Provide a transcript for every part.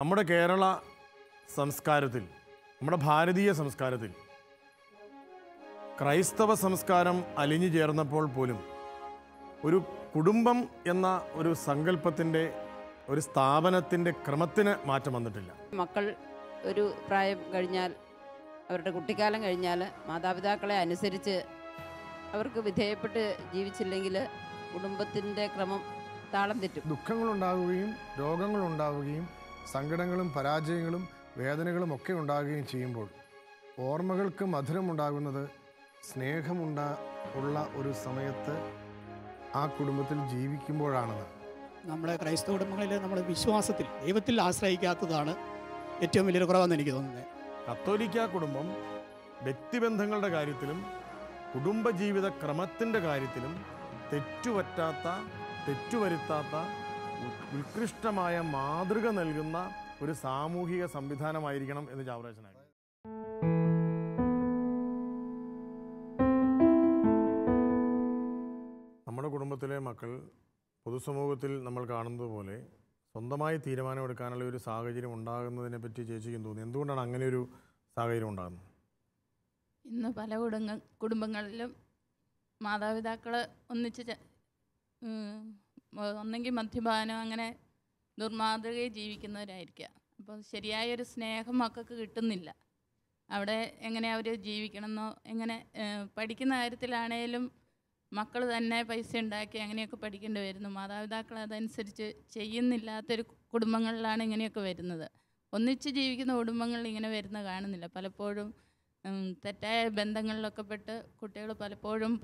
നമ്മുടെ കേരള സംസ്കാരത്തിൽ, നമ്മുടെ ഭാരതീയ സംസ്കാരത്തിൽ ക്രൈസ്തവ സംസ്കാരം അലിഞ്ഞു ചേർന്നപ്പോൾ പോലും ഒരു കുടുംബം എന്ന ഒരു സങ്കല്പത്തിൻ്റെ, ഒരു സ്ഥാപനത്തിൻ്റെ ക്രമത്തിന് മാറ്റം വന്നിട്ടില്ല. മക്കൾ ഒരു പ്രായം കഴിഞ്ഞാൽ, അവരുടെ കുട്ടിക്കാലം കഴിഞ്ഞാൽ മാതാപിതാക്കളെ അനുസരിച്ച് അവർക്ക് വിധേയപ്പെട്ട് ജീവിച്ചില്ലെങ്കിൽ കുടുംബത്തിൻ്റെ ക്രമം താളം തെറ്റും. ദുഃഖങ്ങളുണ്ടാവുകയും രോഗങ്ങളുണ്ടാവുകയും സങ്കടങ്ങളും പരാജയങ്ങളും വേദനകളും ഒക്കെ ഉണ്ടാകുകയും ചെയ്യുമ്പോൾ ഓർമ്മകൾക്ക് മധുരമുണ്ടാകുന്നത് ഉള്ള ഒരു സമയത്ത് ആ കുടുംബത്തിൽ ജീവിക്കുമ്പോഴാണെന്ന്. നമ്മുടെ ക്രൈസ്തവ കുടുംബങ്ങളിൽ നമ്മൾ വിശ്വാസത്തിൽ ദൈവത്തിൽ ആശ്രയിക്കാത്തതാണ് ഏറ്റവും വലിയൊരു കുറവെന്ന് എനിക്ക് തോന്നുന്നത്. കത്തോലിക്ക കുടുംബം വ്യക്തിബന്ധങ്ങളുടെ കാര്യത്തിലും കുടുംബജീവിത ക്രമത്തിൻ്റെ കാര്യത്തിലും തെറ്റുവരുത്താത്ത ഉത്കൃഷ്ടമായ മാതൃക നൽകുന്ന ഒരു സാമൂഹിക സംവിധാനമായിരിക്കണം എന്ന് ചാവറേച്ചനായി. നമ്മുടെ കുടുംബത്തിലെ മക്കൾ പൊതുസമൂഹത്തിൽ നമ്മൾ കാണുന്നത് പോലെ സ്വന്തമായി തീരുമാനമെടുക്കാനുള്ള ഒരു സാഹചര്യം ഉണ്ടാകുന്നതിനെ പറ്റി ചേച്ചിക്കും തോന്നി. എന്തുകൊണ്ടാണ് അങ്ങനെ ഒരു സാഹചര്യം ഉണ്ടാകുന്നത്? ഇന്ന് പല കുടുംബങ്ങളിലും മാതാപിതാക്കൾ ഒന്നിച്ച് ഒന്നെങ്കിൽ മദ്യപാനം അങ്ങനെ ദുർമാതൃകയെ ജീവിക്കുന്നവരായിരിക്കുക. അപ്പോൾ ശരിയായൊരു സ്നേഹം മക്കൾക്ക് കിട്ടുന്നില്ല. അവിടെ എങ്ങനെ അവർ ജീവിക്കണമെന്നോ, എങ്ങനെ പഠിക്കുന്ന കാര്യത്തിലാണേലും മക്കൾ തന്നെ പൈസ ഉണ്ടാക്കി അങ്ങനെയൊക്കെ പഠിക്കേണ്ടി വരുന്നു. മാതാപിതാക്കൾ അതനുസരിച്ച് ചെയ്യുന്നില്ലാത്തൊരു കുടുംബങ്ങളിലാണ് ഇങ്ങനെയൊക്കെ വരുന്നത്. ഒന്നിച്ച് ജീവിക്കുന്ന കുടുംബങ്ങളിൽ ഇങ്ങനെ വരുന്ന കാണുന്നില്ല. പലപ്പോഴും തെറ്റായ ബന്ധങ്ങളിലൊക്കെ പെട്ട് കുട്ടികൾ പലപ്പോഴും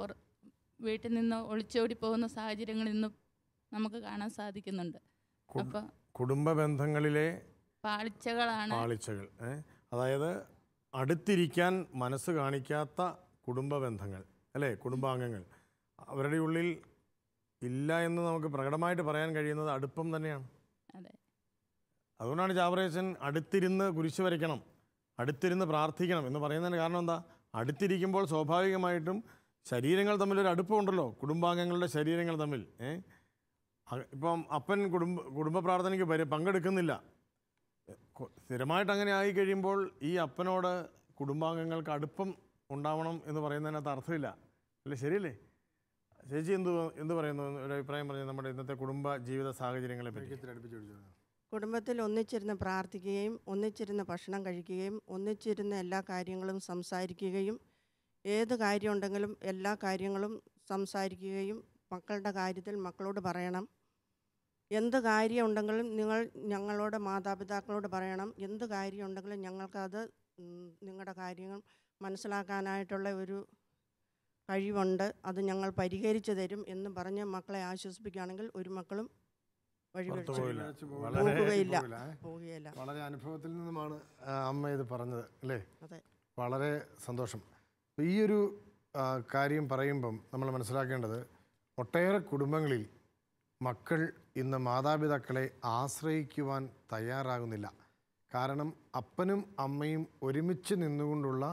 വീട്ടിൽ നിന്ന് ഒളിച്ചോടി പോകുന്ന സാഹചര്യങ്ങൾ ഇന്ന് നമുക്ക് കാണാൻ സാധിക്കുന്നുണ്ട്. അപ്പോൾ കുടുംബ ബന്ധങ്ങളിലെ പാളിച്ചകൾ, അതായത് അടുത്തിരിക്കാൻ മനസ്സ് കാണിക്കാത്ത കുടുംബ ബന്ധങ്ങൾ, അല്ലേ? കുടുംബാംഗങ്ങൾ അവരുടെ ഉള്ളിൽ ഇല്ല എന്ന് നമുക്ക് പ്രകടമായിട്ട് പറയാൻ കഴിയുന്നത് അടുപ്പം തന്നെയാണ്. അതെ, അതുകൊണ്ടാണ് ചാവറേച്ചൻ അടുത്തിരുന്ന് കുരിശ് വരയ്ക്കണം, അടുത്തിരുന്ന് പ്രാർത്ഥിക്കണം എന്ന് പറയുന്നതിന് കാരണം എന്താ? അടുത്തിരിക്കുമ്പോൾ സ്വാഭാവികമായിട്ടും ശരീരങ്ങൾ തമ്മിലൊരു അടുപ്പമുണ്ടല്ലോ, കുടുംബാംഗങ്ങളുടെ ശരീരങ്ങൾ തമ്മിൽ. ഇപ്പം അപ്പൻ കുടുംബ പ്രാർത്ഥനയ്ക്ക് പങ്കെടുക്കുന്നില്ല. സ്ഥിരമായിട്ട് അങ്ങനെ ആയി കഴിയുമ്പോൾ ഈ അപ്പനോട് കുടുംബാംഗങ്ങൾക്ക് അടുപ്പം ഉണ്ടാവണം എന്ന് പറയുന്നതിനകത്ത് അർത്ഥമില്ല, അല്ലേ? ശരിയല്ലേ? ചേച്ചി എന്ത് പറയുന്നു? ഒരു അഭിപ്രായം പറഞ്ഞു നമ്മുടെ ഇന്നത്തെ കുടുംബ ജീവിത സാഹചര്യങ്ങളെ പറ്റി. കുടുംബത്തിൽ ഒന്നിച്ചിരുന്ന് പ്രാർത്ഥിക്കുകയും ഒന്നിച്ചിരുന്ന് ഭക്ഷണം കഴിക്കുകയും ഒന്നിച്ചിരുന്ന് എല്ലാ കാര്യങ്ങളും സംസാരിക്കുകയും ഏത് കാര്യമുണ്ടെങ്കിലും എല്ലാ കാര്യങ്ങളും സംസാരിക്കുകയും മക്കളുടെ കാര്യത്തിൽ മക്കളോട് പറയണം. എന്ത് കാര്യം ഉണ്ടെങ്കിലും നിങ്ങൾ ഞങ്ങളോട് മാതാപിതാക്കളോട് പറയണം. എന്ത് കാര്യം ഉണ്ടെങ്കിലും ഞങ്ങൾക്കത് നിങ്ങളുടെ കാര്യങ്ങൾ മനസ്സിലാക്കാനായിട്ടുള്ള ഒരു കഴിവുണ്ട്, അത് ഞങ്ങൾ പരിഹരിച്ചു തരും എന്ന് പറഞ്ഞ് മക്കളെ ആശ്വസിപ്പിക്കുകയാണെങ്കിൽ ഒരു മക്കളും പോവുകയില്ല. വളരെ അനുഭവത്തിൽ നിന്നുമാണ് അമ്മ ഇത് പറഞ്ഞത്, അല്ലേ? അതെ, വളരെ സന്തോഷം. ഈ ഒരു കാര്യം പറയുമ്പം നമ്മൾ മനസ്സിലാക്കേണ്ടത്, ഒട്ടേറെ കുടുംബങ്ങളിൽ മക്കൾ ഇന്ന് മാതാപിതാക്കളെ ആശ്രയിക്കുവാൻ തയ്യാറാകുന്നില്ല. കാരണം അപ്പനും അമ്മയും ഒരുമിച്ച് നിന്നുകൊണ്ടുള്ള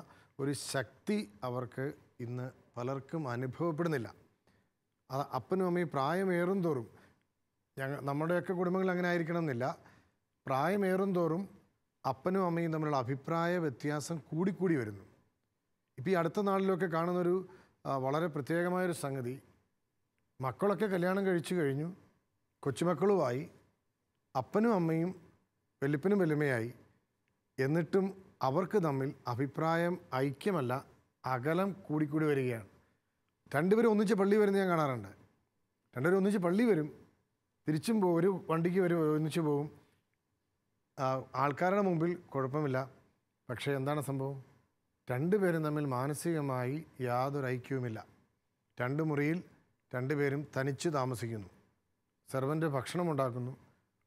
ഒരു ശക്തി അവർക്ക് ഇന്ന് പലർക്കും അനുഭവപ്പെടുന്നില്ല. അപ്പനും അമ്മയും പ്രായമേറും തോറും, നമ്മുടെയൊക്കെ കുടുംബങ്ങൾ അങ്ങനെ ആയിരിക്കണം എന്നില്ല, പ്രായമേറും തോറും അപ്പനും അമ്മയും തമ്മിലുള്ള അഭിപ്രായ വ്യത്യാസം കൂടിക്കൂടി വരുന്നു. ഇപ്പോൾ ഈ അടുത്ത നാളിലൊക്കെ കാണുന്നൊരു വളരെ പ്രത്യേകമായൊരു സംഗതി, മക്കളൊക്കെ കല്യാണം കഴിച്ചു കഴിഞ്ഞു, കൊച്ചുമക്കളുമായി, അപ്പനും അമ്മയും വല്യപ്പനും വല്യമ്മയായി, എന്നിട്ടും അവർക്ക് തമ്മിൽ അഭിപ്രായം ഐക്യമല്ല, അകലം കൂടിക്കൂടി വരികയാണ്. രണ്ടുപേരും ഒന്നിച്ച് പള്ളി വരുന്നത് ഞാൻ കാണാറുണ്ട്. രണ്ടുപേരും ഒന്നിച്ച് പള്ളി വരും, തിരിച്ചും പോകും, ഒരു വണ്ടിക്ക് വരും, ഒന്നിച്ച് പോകും, ആൾക്കാരുടെ മുമ്പിൽ കുഴപ്പമില്ല. പക്ഷേ എന്താണ് സംഭവം? രണ്ടുപേരും തമ്മിൽ മാനസികമായി യാതൊരു ഐക്യവുമില്ല. രണ്ട് മുറിയിൽ രണ്ടുപേരും തനിച്ച് താമസിക്കുന്നു, സെർവൻ്റ് ഭക്ഷണം ഉണ്ടാക്കുന്നു,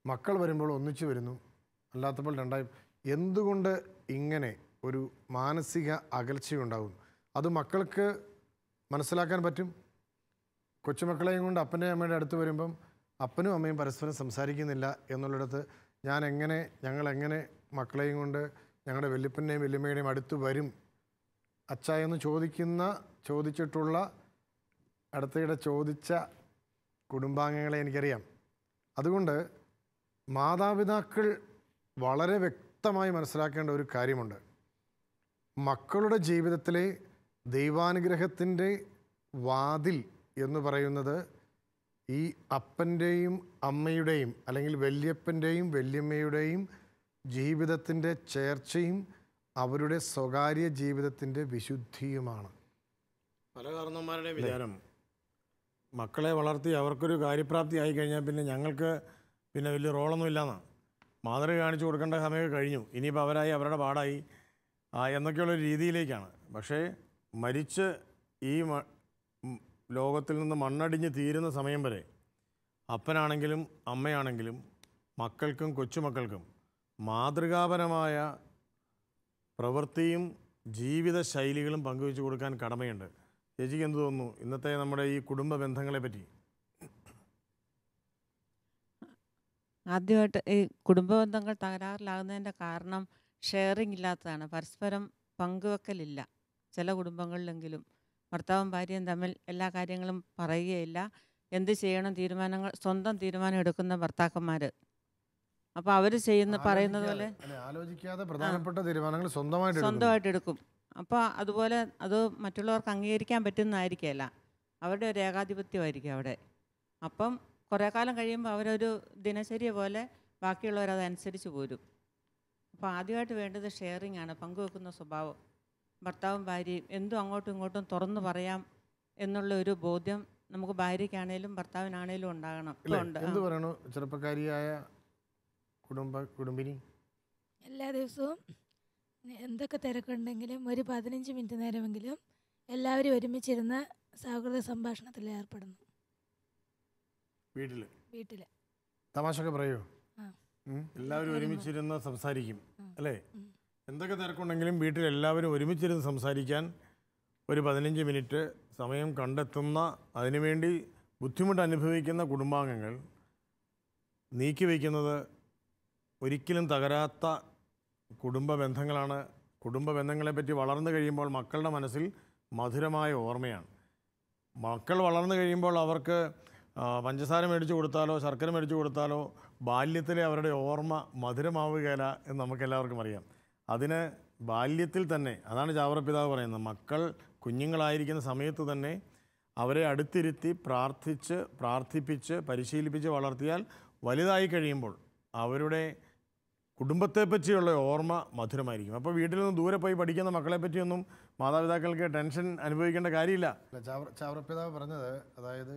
മക്കൾ വരുമ്പോൾ ഒന്നിച്ചു വരുന്നു, അല്ലാത്തപ്പോൾ രണ്ടായി. എന്തുകൊണ്ട് ഇങ്ങനെ ഒരു മാനസിക അകൽച്ചയുണ്ടാകുന്നു? അത് മക്കൾക്ക് മനസ്സിലാക്കാൻ പറ്റും. കൊച്ചുമക്കളെയും കൊണ്ട് അപ്പൻ്റെ അമ്മയുടെ അടുത്ത് വരുമ്പം അപ്പനും അമ്മയും പരസ്പരം സംസാരിക്കുന്നില്ല എന്നുള്ളിടത്ത് ഞങ്ങളെങ്ങനെ മക്കളെയും കൊണ്ട് ഞങ്ങളുടെ വല്യപ്പൻ്റെയും വല്യമ്മയുടെയും അടുത്ത് വരും അച്ഛ എന്ന് ചോദിച്ചിട്ടുള്ള അടുത്തിടെ ചോദിച്ച കുടുംബാംഗങ്ങളെ എനിക്കറിയാം. അതുകൊണ്ട് മാതാപിതാക്കൾ വളരെ വ്യക്തമായി മനസ്സിലാക്കേണ്ട ഒരു കാര്യമുണ്ട്. മക്കളുടെ ജീവിതത്തിലെ ദൈവാനുഗ്രഹത്തിൻ്റെ വാതിൽ എന്ന് പറയുന്നത് ഈ അപ്പൻ്റെയും അമ്മയുടെയും അല്ലെങ്കിൽ വല്യപ്പൻ്റെയും വല്യമ്മയുടെയും ജീവിതത്തിൻ്റെ ചേർച്ചയും അവരുടെ സ്വകാര്യ ജീവിതത്തിൻ്റെ വിശുദ്ധിയുമാണ്. പല കാരണവന്മാരുടെ വിചാരം മക്കളെ വളർത്തി അവർക്കൊരു കാര്യപ്രാപ്തി ആയി കഴിഞ്ഞാൽ പിന്നെ ഞങ്ങൾക്ക് പിന്നെ വലിയ റോളൊന്നും ഇല്ലയെന്നാണ്. മാതൃക കാണിച്ചു കൊടുക്കേണ്ട സമയമൊക്കെ കഴിഞ്ഞു, ഇനിയിപ്പോൾ അവരായി അവരുടെ പാടായി എന്നൊക്കെയുള്ളൊരു രീതിയിലേക്കാണ്. പക്ഷേ മരിച്ച് ഈ ലോകത്തിൽ നിന്ന് മണ്ണടിഞ്ഞ് തീരുന്ന സമയം വരെ അപ്പനാണെങ്കിലും അമ്മയാണെങ്കിലും മക്കൾക്കും കൊച്ചുമക്കൾക്കും മാതൃകാപരമായ പ്രവൃത്തിയും ജീവിത ശൈലികളും പങ്കുവെച്ചു കൊടുക്കാൻ കടമയുണ്ട്. ചേച്ചിക്ക് എന്ത് തോന്നുന്നു ഇന്നത്തെ നമ്മുടെ ഈ കുടുംബ ബന്ധങ്ങളെ പറ്റി? ആദ്യമായിട്ട് ഈ കുടുംബ ബന്ധങ്ങൾ തകരാറിലാകുന്നതിൻ്റെ കാരണം ഷെയറിംഗ് ഇല്ലാത്തതാണ്. പരസ്പരം പങ്കുവെക്കലില്ല. ചില കുടുംബങ്ങളിലെങ്കിലും ഭർത്താവും ഭാര്യയും തമ്മിൽ എല്ലാ കാര്യങ്ങളും പറയുകയില്ല. എന്ത് ചെയ്യണം തീരുമാനങ്ങൾ സ്വന്തം തീരുമാനം എടുക്കുന്ന ഭർത്താക്കന്മാർ. അപ്പോൾ അവർ പറയുന്നത് പോലെ ആലോചിക്കാതെ പ്രധാനപ്പെട്ട തീരുമാനങ്ങൾ സ്വന്തമായിട്ട് എടുക്കും. അപ്പോൾ അതുപോലെ അത് മറ്റുള്ളവർക്ക് അംഗീകരിക്കാൻ പറ്റുന്നതായിരിക്കില്ല. അവരുടെ ഒരു ഏകാധിപത്യമായിരിക്കും അവിടെ. അപ്പം കുറേ കാലം കഴിയുമ്പോൾ അവരൊരു ദിനചര്യ പോലെ ബാക്കിയുള്ളവരതനുസരിച്ച് പോരും. അപ്പോൾ ആദ്യമായിട്ട് വേണ്ടത് ഷെയറിംഗ് ആണ്, പങ്കുവെക്കുന്ന സ്വഭാവം. ഭർത്താവും ഭാര്യയും എന്തും അങ്ങോട്ടും ഇങ്ങോട്ടും തുറന്നു പറയാം എന്നുള്ള ഒരു ബോധ്യം നമുക്ക് ഭാര്യയ്ക്കാണേലും ഭർത്താവിനാണേലും ഉണ്ടാകണം. എന്ത് പറയണു ചെറുപ്പക്കാരിയായ കുടുംബിനി? എല്ലാ ദിവസവും എന്തൊക്കെ തിരക്കുണ്ടെങ്കിലും ഒരു 15 മിനിറ്റ് നേരമെങ്കിലും എല്ലാവരും ഒരുമിച്ചിരുന്ന് സൗഹൃദ സംഭാഷണത്തിൽ ഏർപ്പെടുന്നു. വീട്ടിൽ തമാശയൊക്കെ പറയൂ? എല്ലാവരും ഒരുമിച്ചിരുന്ന് സംസാരിക്കും അല്ലേ? എന്തൊക്കെ തിരക്കുണ്ടെങ്കിലും വീട്ടിൽ എല്ലാവരും ഒരുമിച്ചിരുന്ന് സംസാരിക്കാൻ ഒരു 15 മിനിറ്റ് സമയം കണ്ടെത്തുന്ന, അതിനുവേണ്ടി ബുദ്ധിമുട്ട് അനുഭവിക്കുന്ന കുടുംബാംഗങ്ങൾ നീക്കിവെക്കുന്നത് ഒരിക്കലും തകരാത്ത കുടുംബ ബന്ധങ്ങളാണ്. കുടുംബ ബന്ധങ്ങളെപ്പറ്റി വളർന്നു കഴിയുമ്പോൾ മക്കളുടെ മനസ്സിൽ മധുരമായ ഓർമ്മയാണ്. മക്കൾ വളർന്നു കഴിയുമ്പോൾ അവർക്ക് പഞ്ചസാര മേടിച്ചു കൊടുത്താലോ ശർക്കര മേടിച്ചു കൊടുത്താലോ ബാല്യത്തിലെ അവരുടെ ഓർമ്മ മധുരമാവുകയില്ല എന്ന് നമുക്കെല്ലാവർക്കും അറിയാം. അതിന് ബാല്യത്തിൽ തന്നെ, അതാണ് ചാവറപ്പിതാവ് പറയുന്നത്, മക്കൾ കുഞ്ഞുങ്ങളായിരിക്കുന്ന സമയത്ത് തന്നെ അവരെ അടുത്തിരുത്തി പ്രാർത്ഥിപ്പിച്ച് പരിശീലിപ്പിച്ച് വളർത്തിയാൽ വലുതായി കഴിയുമ്പോൾ അവരുടെ കുടുംബത്തെപ്പറ്റിയുള്ള ഓർമ്മ മധുരമായിരിക്കും. അപ്പോൾ വീട്ടിൽ നിന്ന് ദൂരെ പോയി പഠിക്കുന്ന മക്കളെ പറ്റിയൊന്നും മാതാപിതാക്കൾക്ക് ടെൻഷൻ അനുഭവിക്കേണ്ട കാര്യമില്ല. ചാവറപ്പിതാവ് പറഞ്ഞത്, അതായത്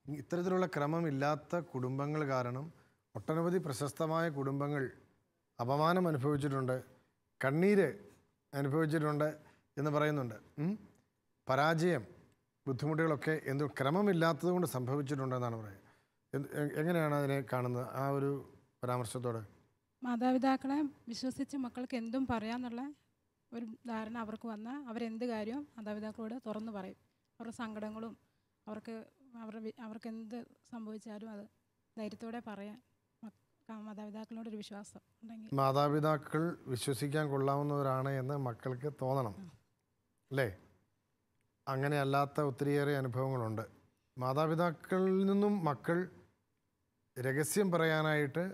ഇത്തരത്തിലുള്ള ക്രമമില്ലാത്ത കുടുംബങ്ങൾ കാരണം ഒട്ടനവധി പ്രശസ്തമായ കുടുംബങ്ങൾ അപമാനം അനുഭവിച്ചിട്ടുണ്ട്, കണ്ണീര് അനുഭവിച്ചിട്ടുണ്ട് എന്ന് പറയുന്നുണ്ട്. പരാജയം, ബുദ്ധിമുട്ടുകളൊക്കെ ക്രമമില്ലാത്തത് കൊണ്ട് സംഭവിച്ചിട്ടുണ്ടെന്നാണ് പറയുന്നത്. എങ്ങനെയാണ് അതിനെ കാണുന്നത് ആ ഒരു പരാമർശത്തോട്? മാതാപിതാക്കളെ വിശ്വസിച്ച് മക്കൾക്ക് എന്തും പറയാമെന്നുള്ള ഒരു ധാരണ അവർക്ക് വന്നാൽ അവരെന്ത് കാര്യവും മാതാപിതാക്കളോട് തുറന്നു പറയും. അവരുടെ സങ്കടങ്ങളും അവർക്ക് എന്ത് സംഭവിച്ചാലും അത് ധൈര്യത്തോടെ പറയാൻ മാതാപിതാക്കളോടൊരു വിശ്വാസം ഉണ്ടെങ്കിൽ, മാതാപിതാക്കൾ വിശ്വസിക്കാൻ കൊള്ളാവുന്നവരാണ് എന്ന് മക്കൾക്ക് തോന്നണം അല്ലേ? അങ്ങനെയല്ലാത്ത ഒത്തിരിയേറെ അനുഭവങ്ങളുണ്ട്. മാതാപിതാക്കളിൽ നിന്നും മക്കൾ രഹസ്യം പറയാനായിട്ട്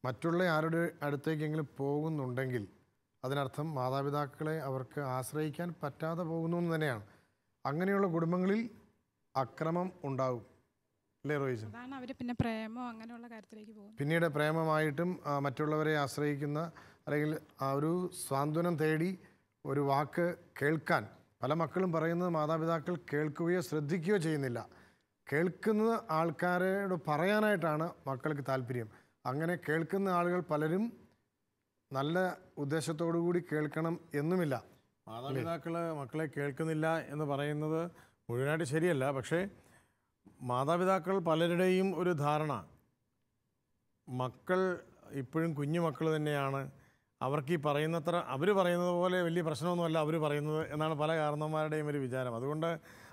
മറ്റുള്ള ആരുടെ അടുത്തേക്കെങ്കിലും പോകുന്നുണ്ടെങ്കിൽ അതിനർത്ഥം മാതാപിതാക്കളെ അവർക്ക് ആശ്രയിക്കാൻ പറ്റാതെ പോകുന്നു എന്ന് തന്നെയാണ്. അങ്ങനെയുള്ള കുടുംബങ്ങളിൽ അക്രമം ഉണ്ടാവും അല്ലേ റോയിസ്? അതാണ് അവർ പിന്നെ പ്രേമോ അങ്ങനെയുള്ള കാര്യത്തിലേക്ക് പോകും. പിന്നീട് പ്രേമമായിട്ടും മറ്റുള്ളവരെ ആശ്രയിക്കുന്ന, അല്ലെങ്കിൽ ആ ഒരു സാന്ത്വനം തേടി ഒരു വാക്ക് കേൾക്കാൻ പല മക്കളും പറയുന്നത് മാതാപിതാക്കൾ കേൾക്കുകയോ ശ്രദ്ധിക്കുകയോ ചെയ്യുന്നില്ല. കേൾക്കുന്ന ആൾക്കാരോട് പറയാനായിട്ടാണ് മക്കൾക്ക് താല്പര്യം. അങ്ങനെ കേൾക്കുന്ന ആളുകൾ പലരും നല്ല ഉദ്ദേശത്തോടു കൂടി കേൾക്കണം എന്നുമില്ല. മാതാപിതാക്കൾ മക്കളെ കേൾക്കുന്നില്ല എന്ന് പറയുന്നത് മുഴുവനായിട്ട് ശരിയല്ല. പക്ഷേ മാതാപിതാക്കൾ പലരുടെയും ഒരു ധാരണ, മക്കൾ ഇപ്പോഴും കുഞ്ഞു മക്കൾ തന്നെയാണ്, അവർക്ക് ഈ പറയുന്നത്ര അവർ പറയുന്നത് പോലെ വലിയ പ്രശ്നമൊന്നുമല്ല അവർ പറയുന്നത് എന്നാണ് പല കാരണവന്മാരുടെയും ഒരു വിചാരം. അതുകൊണ്ട്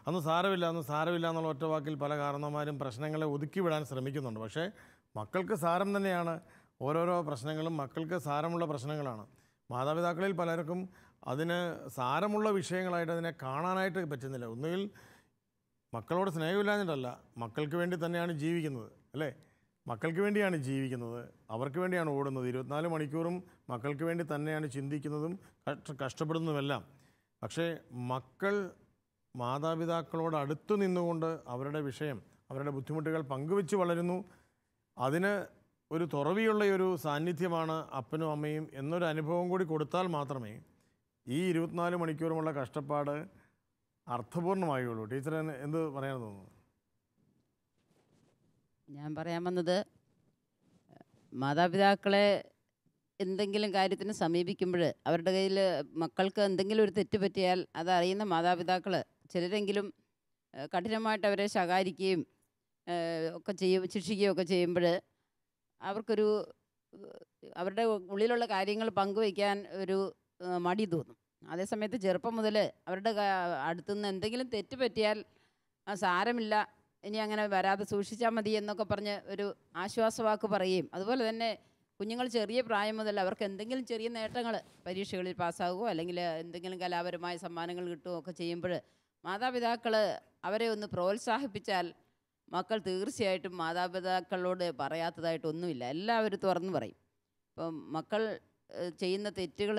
അന്ന് സാരമില്ല എന്നുള്ള ഒറ്റ വാക്കിൽ പല കാരണവന്മാരും പ്രശ്നങ്ങളെ ഒതുക്കി വിടാൻ ശ്രമിക്കുന്നുണ്ട്. പക്ഷേ മക്കൾക്ക് സാരം തന്നെയാണ് ഓരോരോ പ്രശ്നങ്ങളും, മക്കൾക്ക് സാരമുള്ള പ്രശ്നങ്ങളാണ്. മാതാപിതാക്കളിൽ പലർക്കും അതിന് സാരമുള്ള വിഷയങ്ങളായിട്ട് അതിനെ കാണാനായിട്ട് പറ്റുന്നില്ല. ഒന്നുകിൽ മക്കളോട് സ്നേഹമില്ലാഞ്ഞിട്ടല്ല, മക്കൾക്ക് വേണ്ടി തന്നെയാണ് ജീവിക്കുന്നത് അല്ലേ? മക്കൾക്ക് വേണ്ടിയാണ് ജീവിക്കുന്നത്, അവർക്ക് വേണ്ടിയാണ് ഓടുന്നത്, 24 മണിക്കൂറും മക്കൾക്ക് വേണ്ടി തന്നെയാണ് ചിന്തിക്കുന്നതും കഷ്ടപ്പെടുന്നതുമെല്ലാം. പക്ഷേ മക്കൾ മാതാപിതാക്കളോട് അടുത്തു നിന്നുകൊണ്ട് അവരുടെ വിഷയം, അവരുടെ ബുദ്ധിമുട്ടുകൾ പങ്കുവെച്ച് വളരുന്നു. അതിന് ഒരു തുറവിയുള്ള ഒരു സാന്നിധ്യമാണ് അപ്പനും അമ്മയും എന്നൊരു അനുഭവം കൂടി കൊടുത്താൽ മാത്രമേ ഈ 24 മണിക്കൂറുമുള്ള കഷ്ടപ്പാട് അർത്ഥപൂർണ്ണമായുള്ളൂ. ടീച്ചർ എന്ത് പറയാൻ തോന്നുന്നു? ഞാൻ പറയാൻ വന്നത്, മാതാപിതാക്കളെ എന്തെങ്കിലും കാര്യത്തിന് സമീപിക്കുമ്പോൾ അവരുടെ കയ്യിൽ മക്കൾക്ക് എന്തെങ്കിലും ഒരു തെറ്റ് പറ്റിയാൽ അതറിയുന്ന മാതാപിതാക്കൾ ചിലരെങ്കിലും കഠിനമായിട്ട് അവരെ ശകാരിക്കുകയും ഒക്കെ ശിക്ഷിക്കുകയും ഒക്കെ ചെയ്യുമ്പോൾ അവർക്കൊരു അവരുടെ ഉള്ളിലുള്ള കാര്യങ്ങൾ പങ്കുവയ്ക്കാൻ ഒരു മടി തോന്നും. അതേസമയത്ത് ചെറുപ്പം മുതൽ അവരുടെ അടുത്തുനിന്ന് എന്തെങ്കിലും തെറ്റ് പറ്റിയാൽ സാരമില്ല, ഇനി അങ്ങനെ വരാതെ സൂക്ഷിച്ചാൽ മതി എന്നൊക്കെ പറഞ്ഞ് ഒരു ആശ്വാസവാക്ക് പറയുകയും, അതുപോലെ തന്നെ കുഞ്ഞുങ്ങൾ ചെറിയ പ്രായം മുതൽ അവർക്ക് എന്തെങ്കിലും ചെറിയ നേട്ടങ്ങൾ, പരീക്ഷകളിൽ പാസ്സാകുകയോ അല്ലെങ്കിൽ എന്തെങ്കിലും കലാപരമായ സമ്മാനങ്ങൾ കിട്ടുകയോ ഒക്കെ ചെയ്യുമ്പോൾ മാതാപിതാക്കൾ അവരെ ഒന്ന് പ്രോത്സാഹിപ്പിച്ചാൽ മക്കൾ തീർച്ചയായിട്ടും മാതാപിതാക്കളോട് പറയാത്തതായിട്ടൊന്നുമില്ല, എല്ലാവരും തുറന്നു പറയും. ഇപ്പം മക്കൾ ചെയ്യുന്ന തെറ്റുകൾ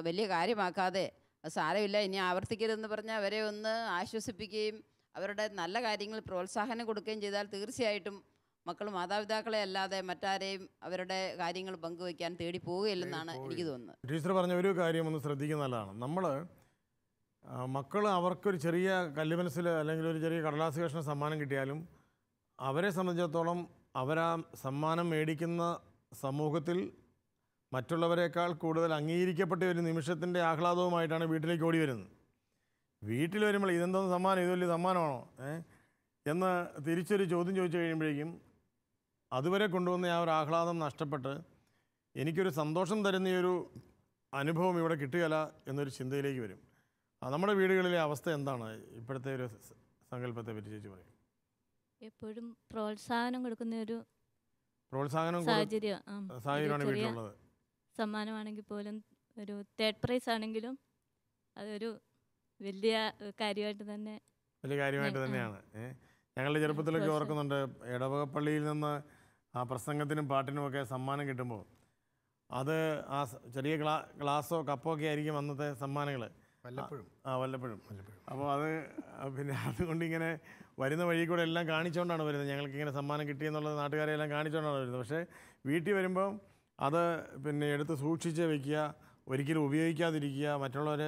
വലിയ കാര്യമാക്കാതെ സാരമില്ല ഇനി ആവർത്തിക്കരുതെന്ന് പറഞ്ഞാൽ അവരെ ഒന്ന് ആശ്വസിപ്പിക്കുകയും അവരുടെ നല്ല കാര്യങ്ങൾ പ്രോത്സാഹനം കൊടുക്കുകയും ചെയ്താൽ തീർച്ചയായിട്ടും മക്കൾ മാതാപിതാക്കളെ അല്ലാതെ മറ്റാരെയും അവരുടെ കാര്യങ്ങൾ പങ്കുവയ്ക്കാൻ തേടി പോവുകയില്ലെന്നാണ് എനിക്ക് തോന്നുന്നത്. ടീച്ചർ പറഞ്ഞ ഒരു കാര്യം ഒന്ന് ശ്രദ്ധിക്കുന്ന നല്ലതാണ്. നമ്മൾ മക്കൾ അവർക്കൊരു ചെറിയ കല്ലുമനസ്സിൽ അല്ലെങ്കിൽ ഒരു ചെറിയ കടലാസ് കഷ്ണം സമ്മാനം കിട്ടിയാലും അവരെ സംബന്ധിച്ചിടത്തോളം അവരാ സമ്മാനം മേടിക്കുന്ന സമൂഹത്തിൽ മറ്റുള്ളവരെക്കാൾ കൂടുതൽ അംഗീകരിക്കപ്പെട്ട ഒരു നിമിഷത്തിൻ്റെ ആഹ്ലാദവുമായിട്ടാണ് വീട്ടിലേക്ക് ഓടി വരുന്നത്. വീട്ടിൽ വരുമ്പോൾ ഇതെന്തോന്ന് സമ്മാനം, ഇത് വലിയ സമ്മാനമാണോ എന്ന് തിരിച്ചൊരു ചോദ്യം ചോദിച്ചു കഴിയുമ്പോഴേക്കും അതുവരെ കൊണ്ടുവന്ന ആ ഒരു ആഹ്ലാദം നഷ്ടപ്പെട്ട് എനിക്കൊരു സന്തോഷം തരുന്ന ഈ ഒരു അനുഭവം ഇവിടെ കിട്ടുകയില്ല എന്നൊരു ചിന്തയിലേക്ക് വരും. നമ്മുടെ വീടുകളിലെ അവസ്ഥ എന്താണ്? ഇപ്പോഴത്തെ ഒരു സങ്കല്പത്തെ പറ്റി ചേച്ചി പറയും. എപ്പോഴും പ്രോത്സാഹനം കൊടുക്കുന്ന ഒരു സാഹചര്യമാണ് വീട്ടിലുള്ളത്. സമ്മാനമാണെങ്കിൽ പോലും ഒരു തേർഡ് പ്രൈസ് ആണെങ്കിലും അതൊരു വലിയ കാര്യമായിട്ട് തന്നെയാണ്. ഞങ്ങളുടെ ചെറുപ്പത്തിലൊക്കെ ഓർക്കുന്നുണ്ട്, ഇടവകപ്പള്ളിയിൽ നിന്ന് ആ പ്രസംഗത്തിനും പാട്ടിനുമൊക്കെ സമ്മാനം കിട്ടുമ്പോൾ അത് ആ ചെറിയ ഗ്ലാസ്സോ കപ്പോ ഒക്കെ ആയിരിക്കും അന്നത്തെ സമ്മാനങ്ങൾ. വല്ലപ്പോഴും. അപ്പോൾ അത് പിന്നെ അതുകൊണ്ട് ഇങ്ങനെ വരുന്ന വഴി കൂടെ എല്ലാം കാണിച്ചുകൊണ്ടാണ് വരുന്നത്. ഞങ്ങൾക്ക് ഇങ്ങനെ സമ്മാനം കിട്ടിയെന്നുള്ളത് നാട്ടുകാരെ എല്ലാം കാണിച്ചുകൊണ്ടാണ് വരുന്നത്. പക്ഷേ വീട്ടിൽ വരുമ്പോൾ അത് പിന്നെ എടുത്ത് സൂക്ഷിച്ച് വയ്ക്കുക, ഒരിക്കലും ഉപയോഗിക്കാതിരിക്കുക. മറ്റുള്ളവർ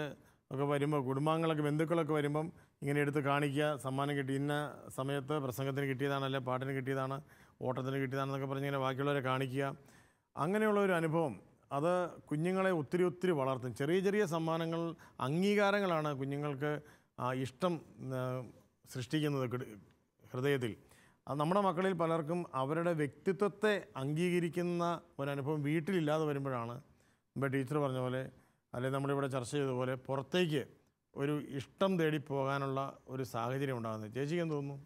ഒക്കെ വരുമ്പോൾ, കുടുംബാംഗങ്ങളൊക്കെ ബന്ധുക്കളൊക്കെ വരുമ്പം ഇങ്ങനെ എടുത്ത് കാണിക്കുക, സമ്മാനം കിട്ടി, ഇന്ന സമയത്ത് പ്രസംഗത്തിന് കിട്ടിയതാണ്, അല്ലെ പാട്ടിന് കിട്ടിയതാണ്, ഓട്ടത്തിന് കിട്ടിയതാണെന്നൊക്കെ പറഞ്ഞ് ഇങ്ങനെ ബാക്കിയുള്ളവരെ കാണിക്കുക. അങ്ങനെയുള്ള ഒരു അനുഭവം അത് കുഞ്ഞുങ്ങളെ ഒത്തിരി വളർത്തും. ചെറിയ ചെറിയ സമ്മാനങ്ങൾ, അംഗീകാരങ്ങളാണ് കുഞ്ഞുങ്ങൾക്ക് ഇഷ്ടം സൃഷ്ടിക്കുന്നത് ഹൃദയത്തിൽ. അത് നമ്മുടെ മക്കളിൽ പലർക്കും അവരുടെ വ്യക്തിത്വത്തെ അംഗീകരിക്കുന്ന ഒരനുഭവം വീട്ടിലില്ലാതെ വരുമ്പോഴാണ് ഇപ്പോൾ ടീച്ചർ പറഞ്ഞ പോലെ, അല്ലെങ്കിൽ നമ്മളിവിടെ ചർച്ച ചെയ്തതുപോലെ പുറത്തേക്ക് ഒരു ഇഷ്ടം തേടി പോകാനുള്ള ഒരു സാഹചര്യം ഉണ്ടാകുന്നത്. ചേച്ചിക്ക് എന്ത് തോന്നുന്നു?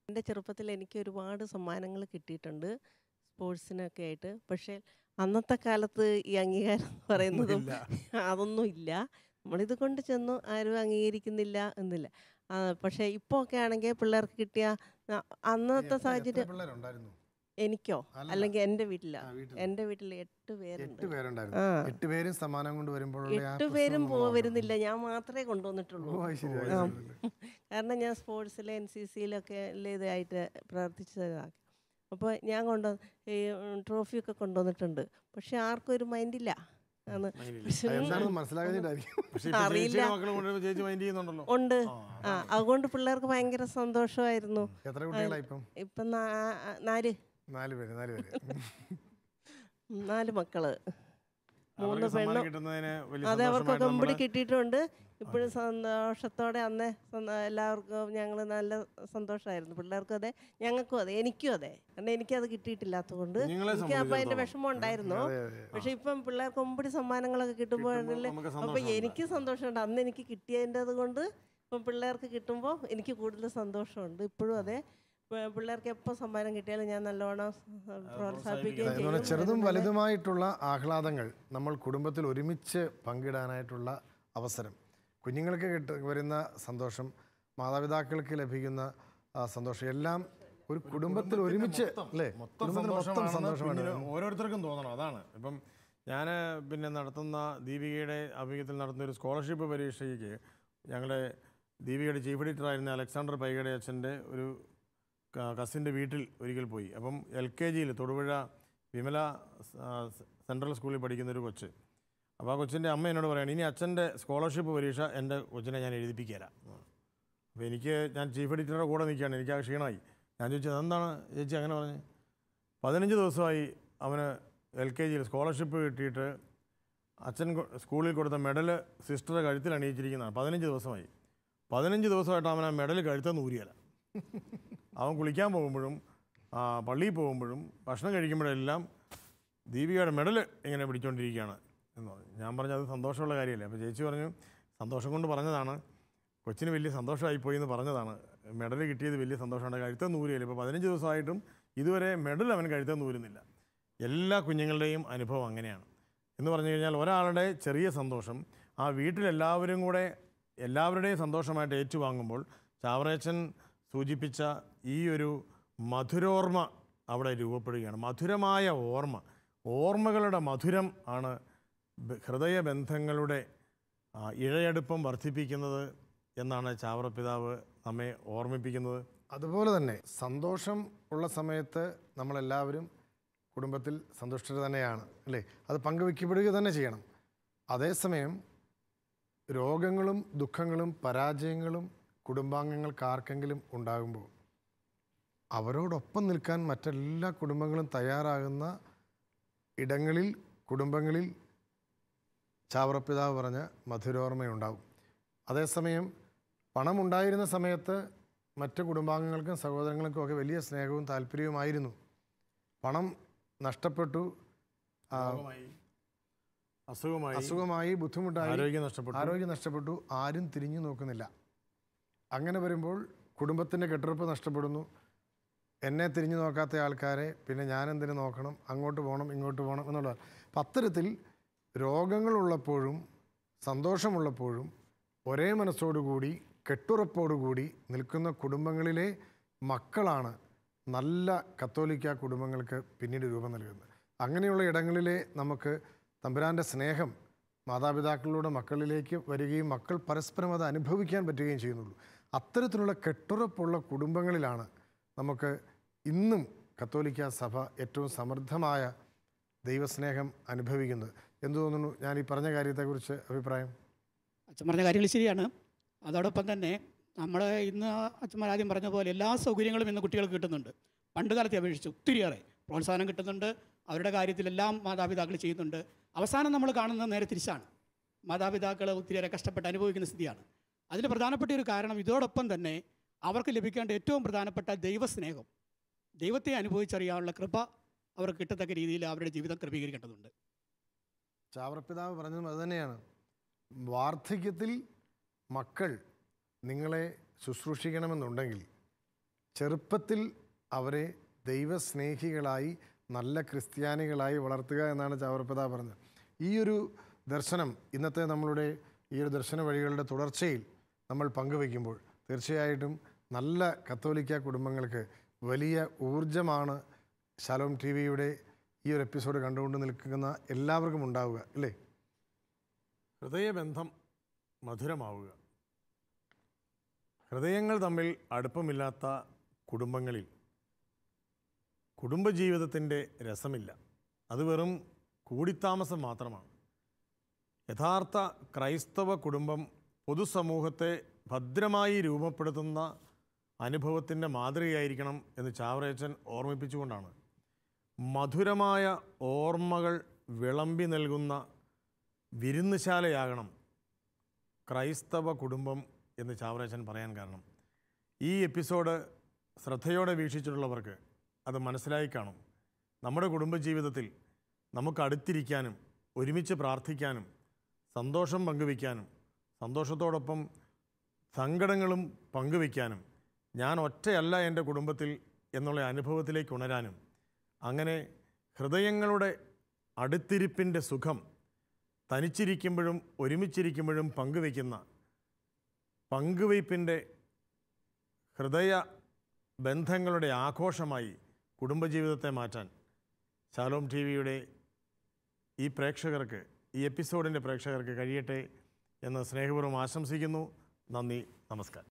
എൻ്റെ ചെറുപ്പത്തിൽ എനിക്ക് ഒരുപാട് സമ്മാനങ്ങൾ കിട്ടിയിട്ടുണ്ട് സ്പോർട്സിനൊക്കെ ആയിട്ട്. പക്ഷേ അന്നത്തെ കാലത്ത് ഈ അംഗീകാരം എന്ന് പറയുന്നതും അതൊന്നും ഇല്ല. നമ്മളിത് കൊണ്ട് ചെന്നു ആരും അംഗീകരിക്കുന്നില്ല എന്നില്ല. പക്ഷേ ഇപ്പോൾ ഒക്കെ ആണെങ്കിൽ പിള്ളേർക്ക് കിട്ടിയ അന്നത്തെ സാഹചര്യം. എനിക്കോ അല്ലെങ്കിൽ എൻ്റെ വീട്ടിൽ 8 പേരുണ്ട്. 8 പേരും സമ്മാനം കൊണ്ട് വരുമ്പോൾ 8 പേരും വരുന്നില്ല, ഞാൻ മാത്രമേ കൊണ്ടുവന്നിട്ടുള്ളൂ. കാരണം ഞാൻ സ്പോർട്സിൽ NCCയിലൊക്കെ ഇതായിട്ട് പ്രവർത്തിച്ചതാണ്. അപ്പോൾ ഞാൻ ഈ ട്രോഫിയൊക്കെ കൊണ്ടുവന്നിട്ടുണ്ട്. പക്ഷെ ആർക്കും ഒരു മൈൻഡില്ല. അറിയില്ല. ഉണ്ട്. അതുകൊണ്ട് പിള്ളേർക്ക് ഭയങ്കര സന്തോഷമായിരുന്നു. ഇപ്പം 4 മക്കള്, 3 പെണ്ണും. അതെ, അവർക്കൊക്കെ കമ്പടി കിട്ടിയിട്ടുണ്ട്. ഇപ്പോഴും സന്തോഷത്തോടെ അന്ന് എല്ലാവർക്കും ഞങ്ങൾ നല്ല സന്തോഷമായിരുന്നു. പിള്ളേർക്കും അതെ, ഞങ്ങൾക്കും അതെ, എനിക്കും അതെ. കാരണം എനിക്കത് കിട്ടിയിട്ടില്ലാത്തതുകൊണ്ട് എനിക്ക് അപ്പം അതിൻ്റെ വിഷമം ഉണ്ടായിരുന്നു. പക്ഷെ ഇപ്പം പിള്ളേർക്ക് ഒമ്പടി സമ്മാനങ്ങളൊക്കെ കിട്ടുമ്പോഴല്ലേ അപ്പം എനിക്ക് സന്തോഷമുണ്ട്. അന്ന് എനിക്ക് കിട്ടിയതിൻ്റെത് കൊണ്ട് ഇപ്പം പിള്ളേർക്ക് കിട്ടുമ്പോൾ എനിക്ക് കൂടുതൽ സന്തോഷമുണ്ട്. ഇപ്പോഴും അതെ, പിള്ളേർക്ക് എപ്പോൾ സമ്മാനം കിട്ടിയാലും ഞാൻ നല്ലോണം പ്രോത്സാഹിപ്പിക്കുകയും ചെയ്യും. ചെറുതും വലുതുമായിട്ടുള്ള ആഹ്ലാദങ്ങൾ നമ്മൾ കുടുംബത്തിൽ ഒരുമിച്ച് പങ്കിടാനായിട്ടുള്ള അവസരം, കുഞ്ഞുങ്ങൾക്ക് വരുന്ന സന്തോഷം, മാതാപിതാക്കൾക്ക് ലഭിക്കുന്ന സന്തോഷം, എല്ലാം ഒരു കുടുംബത്തിൽ ഒരുമിച്ച് അല്ലേ മൊത്തം സന്തോഷമാണ് ഓരോരുത്തർക്കും തോന്നണം. അതാണ് ഇപ്പം ഞാൻ പിന്നെ നടത്തുന്ന ദീപികയുടെ ആഭിമുഖ്യത്തിൽ നടത്തുന്ന ഒരു സ്കോളർഷിപ്പ് പരീക്ഷയ്ക്ക് ഞങ്ങളുടെ ദീപികയുടെ ചീഫ് എഡിറ്ററായിരുന്ന അലക്സാണ്ടർ പൈകയുടെ അച്ഛൻ്റെ ഒരു കസിൻ്റെ വീട്ടിൽ ഒരിക്കൽ പോയി. അപ്പം LKG തൊടുപുഴ വിമല സെൻട്രൽ സ്കൂളിൽ പഠിക്കുന്ന ഒരു കൊച്ച്. അപ്പോൾ ആ കൊച്ചിൻ്റെ അമ്മ എന്നോട് പറയുകയാണ്, ഇനി അച്ഛൻ്റെ സ്കോളർഷിപ്പ് പരീക്ഷ എൻ്റെ കൊച്ചിനെ ഞാൻ എഴുതിപ്പിക്കുകയില്ല. അപ്പോൾ ഞാൻ ചീഫ് എഡിറ്ററുടെ കൂടെ നിൽക്കുകയാണ്, എനിക്ക് ആ ക്ഷീണമായി. ഞാൻ ചോദിച്ചത് എന്താണ് ചേച്ചി അങ്ങനെ പറഞ്ഞ്? 15 ദിവസമായി അവന് LKG സ്കോളർഷിപ്പ് കിട്ടിയിട്ട് അച്ഛൻ സ്കൂളിൽ കൊടുത്ത മെഡല് സിസ്റ്റർ കഴുത്തിൽ അണിയിച്ചിരിക്കുന്നതാണ്. 15 ദിവസമായി. 15 ദിവസമായിട്ട് അവൻ ആ മെഡൽ കഴുത്തെന്ന് ഊരിയല്ല. അവൻ കുളിക്കാൻ പോകുമ്പോഴും പള്ളിയിൽ പോകുമ്പോഴും ഭക്ഷണം കഴിക്കുമ്പോഴെല്ലാം ദീപികയുടെ മെഡൽ ഇങ്ങനെ പിടിച്ചുകൊണ്ടിരിക്കുകയാണ് എന്ന് പറഞ്ഞു. ഞാൻ പറഞ്ഞു അത് സന്തോഷമുള്ള കാര്യമല്ലേ. അപ്പോൾ ചേച്ചി പറഞ്ഞു സന്തോഷം കൊണ്ട് പറഞ്ഞതാണ്, കൊച്ചിന് വലിയ സന്തോഷമായിപ്പോയി എന്ന് പറഞ്ഞതാണ്. മെഡൽ കിട്ടിയത് വലിയ സന്തോഷമാണ്, കഴുത്തെന്ന് ഊരിയല്ല. ഇപ്പോൾ 15 ദിവസമായിട്ടും ഇതുവരെ മെഡൽ അവൻ കഴുത്തെന്ന് ഊരുന്നില്ല. എല്ലാ കുഞ്ഞുങ്ങളുടെയും അനുഭവം അങ്ങനെയാണ്. എന്ന് പറഞ്ഞു കഴിഞ്ഞാൽ ഒരാളുടെ ചെറിയ സന്തോഷം ആ എല്ലാവരുടെയും സന്തോഷമായിട്ട് ഏറ്റുവാങ്ങുമ്പോൾ ചാവറയച്ചൻ സൂചിപ്പിച്ച ഈ ഒരു മധുരോർമ്മ അവിടെ രൂപപ്പെടുകയാണ്. മധുരമായ ഓർമ്മകളുടെ മധുരം ആണ് ഹൃദയബന്ധങ്ങളുടെ ഇഴയടുപ്പം വർദ്ധിപ്പിക്കുന്നത് എന്നാണ് ചാവറപ്പിതാവ് നമ്മെ ഓർമ്മിപ്പിക്കുന്നത്. അതുപോലെ തന്നെ സന്തോഷം ഉള്ള സമയത്ത് നമ്മളെല്ലാവരും കുടുംബത്തിൽ സന്തുഷ്ടർ തന്നെയാണ് അല്ലേ, അത് പങ്കുവെക്കപ്പെടുക തന്നെ ചെയ്യണം. അതേസമയം രോഗങ്ങളും ദുഃഖങ്ങളും പരാജയങ്ങളും കുടുംബാംഗങ്ങൾക്ക് ആർക്കെങ്കിലും ഉണ്ടാകുമ്പോൾ അവരോടൊപ്പം നിൽക്കാൻ മറ്റെല്ലാ കുടുംബങ്ങളും തയ്യാറാകുന്ന ഇടങ്ങളിൽ കുടുംബങ്ങളിൽ ചാവറപ്പിതാവ് പറഞ്ഞ മധുരോർമ്മയുണ്ടാവും. അതേസമയം പണമുണ്ടായിരുന്ന സമയത്ത് മറ്റ് കുടുംബാംഗങ്ങൾക്കും സഹോദരങ്ങൾക്കും ഒക്കെ വലിയ സ്നേഹവും താല്പര്യവുമായിരുന്നു. പണം നഷ്ടപ്പെട്ടു, അസുഖമായി ബുദ്ധിമുട്ടായി, ആരോഗ്യം നഷ്ടപ്പെട്ടു, ആരും തിരിഞ്ഞു നോക്കുന്നില്ല. അങ്ങനെ വരുമ്പോൾ കുടുംബത്തിൻ്റെ കെട്ടുറപ്പ് നഷ്ടപ്പെടുന്നു. എന്നെ തിരിഞ്ഞു നോക്കാത്ത ആൾക്കാരെ പിന്നെ ഞാനെന്തിനു നോക്കണം, അങ്ങോട്ട് പോകണം ഇങ്ങോട്ട് പോകണം എന്നുള്ളത്. അപ്പം അത്തരത്തിൽ രോഗങ്ങളുള്ളപ്പോഴും സന്തോഷമുള്ളപ്പോഴും ഒരേ മനസ്സോടുകൂടി കെട്ടുറപ്പോടുകൂടി നിൽക്കുന്ന കുടുംബങ്ങളിലെ മക്കളാണ് നല്ല കത്തോലിക്ക കുടുംബങ്ങൾക്ക് പിന്നീട് രൂപം നൽകുന്നത്. അങ്ങനെയുള്ള ഇടങ്ങളിലെ നമുക്ക് തമ്പുരാൻ്റെ സ്നേഹം മാതാപിതാക്കളിലൂടെ മക്കളിലേക്ക് വരികയും മക്കൾ പരസ്പരം അത് അനുഭവിക്കാൻ പറ്റുകയും ചെയ്യുന്നുള്ളൂ. അത്തരത്തിലുള്ള കെട്ടുറപ്പുള്ള കുടുംബങ്ങളിലാണ് നമുക്ക് ഇന്നും കത്തോലിക്ക സഭ ഏറ്റവും സമൃദ്ധമായ ദൈവസ്നേഹം അനുഭവിക്കുന്നത്. എന്തു തോന്നുന്നു ഞാൻ ഈ പറഞ്ഞ കാര്യത്തെക്കുറിച്ച് അഭിപ്രായം? അച്ഛൻ പറഞ്ഞ കാര്യങ്ങൾ ശരിയാണ്. അതോടൊപ്പം തന്നെ നമ്മൾ ഇന്ന് അച്ഛന്മാർ ആദ്യം പറഞ്ഞ പോലെ എല്ലാ സൗകര്യങ്ങളും ഇന്ന് കുട്ടികൾക്ക് കിട്ടുന്നുണ്ട്. പണ്ട് കാലത്തെ അപേക്ഷിച്ച് ഒത്തിരിയേറെ പ്രോത്സാഹനം കിട്ടുന്നുണ്ട്. അവരുടെ കാര്യത്തിലെല്ലാം മാതാപിതാക്കൾ ചെയ്യുന്നുണ്ട്. അവസാനം നമ്മൾ കാണുന്നത് നേരെ തിരിച്ചാണ്. മാതാപിതാക്കൾ ഒത്തിരിയേറെ കഷ്ടപ്പെട്ട് അനുഭവിക്കുന്ന സ്ഥിതിയാണ്. അതിന് പ്രധാനപ്പെട്ട ഒരു കാരണം ഇതോടൊപ്പം തന്നെ അവർക്ക് ലഭിക്കേണ്ട ഏറ്റവും പ്രധാനപ്പെട്ട ദൈവസ്നേഹം, ദൈവത്തെ അനുഭവിച്ചറിയാനുള്ള കൃപ അവർക്ക് കിട്ടത്തക്ക രീതിയിൽ അവരുടെ ജീവിതം ക്രമീകരിക്കേണ്ടതുണ്ട്. ചാവറപ്പിതാവ് പറഞ്ഞതും അതുതന്നെയാണ്. വാർദ്ധക്യത്തിൽ മക്കൾ നിങ്ങളെ ശുശ്രൂഷിക്കണമെന്നുണ്ടെങ്കിൽ ചെറുപ്പത്തിൽ അവരെ ദൈവസ്നേഹികളായി നല്ല ക്രിസ്ത്യാനികളായി വളർത്തുക എന്നാണ് ചാവറപ്പിതാവ് പറഞ്ഞത്. ഈ ഒരു ദർശനം ഇന്നത്തെ നമ്മളുടെ ഈ ഒരു ദർശന വഴികളുടെ തുടർച്ചയിൽ നമ്മൾ പങ്കുവയ്ക്കുമ്പോൾ തീർച്ചയായിട്ടും നല്ല കത്തോലിക്ക കുടുംബങ്ങൾക്ക് വലിയ ഊർജമാണ് ശലോം TV-യുടെ ഈ ഒരു എപ്പിസോഡ് കണ്ടുകൊണ്ട് നിൽക്കുന്ന എല്ലാവർക്കും ഉണ്ടാവുക അല്ലേ? ഹൃദയബന്ധം മധുരമാവുക. ഹൃദയങ്ങൾ തമ്മിൽ അടുപ്പമില്ലാത്ത കുടുംബങ്ങളിൽ കുടുംബജീവിതത്തിൻ്റെ രസമില്ല. അത് വെറും കൂടിത്താമസം മാത്രമാണ്. യഥാർത്ഥ ക്രൈസ്തവ കുടുംബം പൊതുസമൂഹത്തെ ഭദ്രമായി രൂപപ്പെടുത്തുന്ന അനുഭവത്തിൻ്റെ മാതൃകയായിരിക്കണം എന്ന് ചാവറയച്ചൻ ഓർമ്മിപ്പിച്ചുകൊണ്ടാണ് മധുരമായ ഓർമ്മകൾ വിളമ്പി നൽകുന്ന വിരുന്നുശാലയാകണം ക്രൈസ്തവ കുടുംബം എന്ന് ചാവറയച്ചൻ പറയാൻ കാരണം. ഈ എപ്പിസോഡ് ശ്രദ്ധയോടെ വീക്ഷിച്ചിട്ടുള്ളവർക്ക് അത് മനസ്സിലായി കാണും. നമ്മുടെ കുടുംബജീവിതത്തിൽ നമുക്ക് അടുത്തിരിക്കാനും ഒരുമിച്ച് പ്രാർത്ഥിക്കാനും സന്തോഷം പങ്കുവയ്ക്കാനും സന്തോഷത്തോടൊപ്പം സങ്കടങ്ങളും പങ്കുവയ്ക്കാനും ഞാൻ ഒറ്റയല്ല എൻ്റെ കുടുംബത്തിൽ എന്നുള്ള അനുഭവത്തിലേക്ക് ഉണരാനും അങ്ങനെ ഹൃദയങ്ങളുടെ അടുത്തിരിപ്പിൻ്റെ സുഖം തനിച്ചിരിക്കുമ്പോഴും ഒരുമിച്ചിരിക്കുമ്പോഴും പങ്കുവയ്ക്കുന്ന പങ്കുവയ്പ്പിൻ്റെ ഹൃദയ ബന്ധങ്ങളുടെ ആഘോഷമായി കുടുംബജീവിതത്തെ മാറ്റാൻ ശാലോം ടി വിയുടെ ഈ പ്രേക്ഷകർക്ക്, ഈ എപ്പിസോഡിൻ്റെ പ്രേക്ഷകർക്ക് കഴിയട്ടെ എന്ന് സ്നേഹപൂർവ്വം ആശംസിക്കുന്നു. നന്ദി, നമസ്കാരം.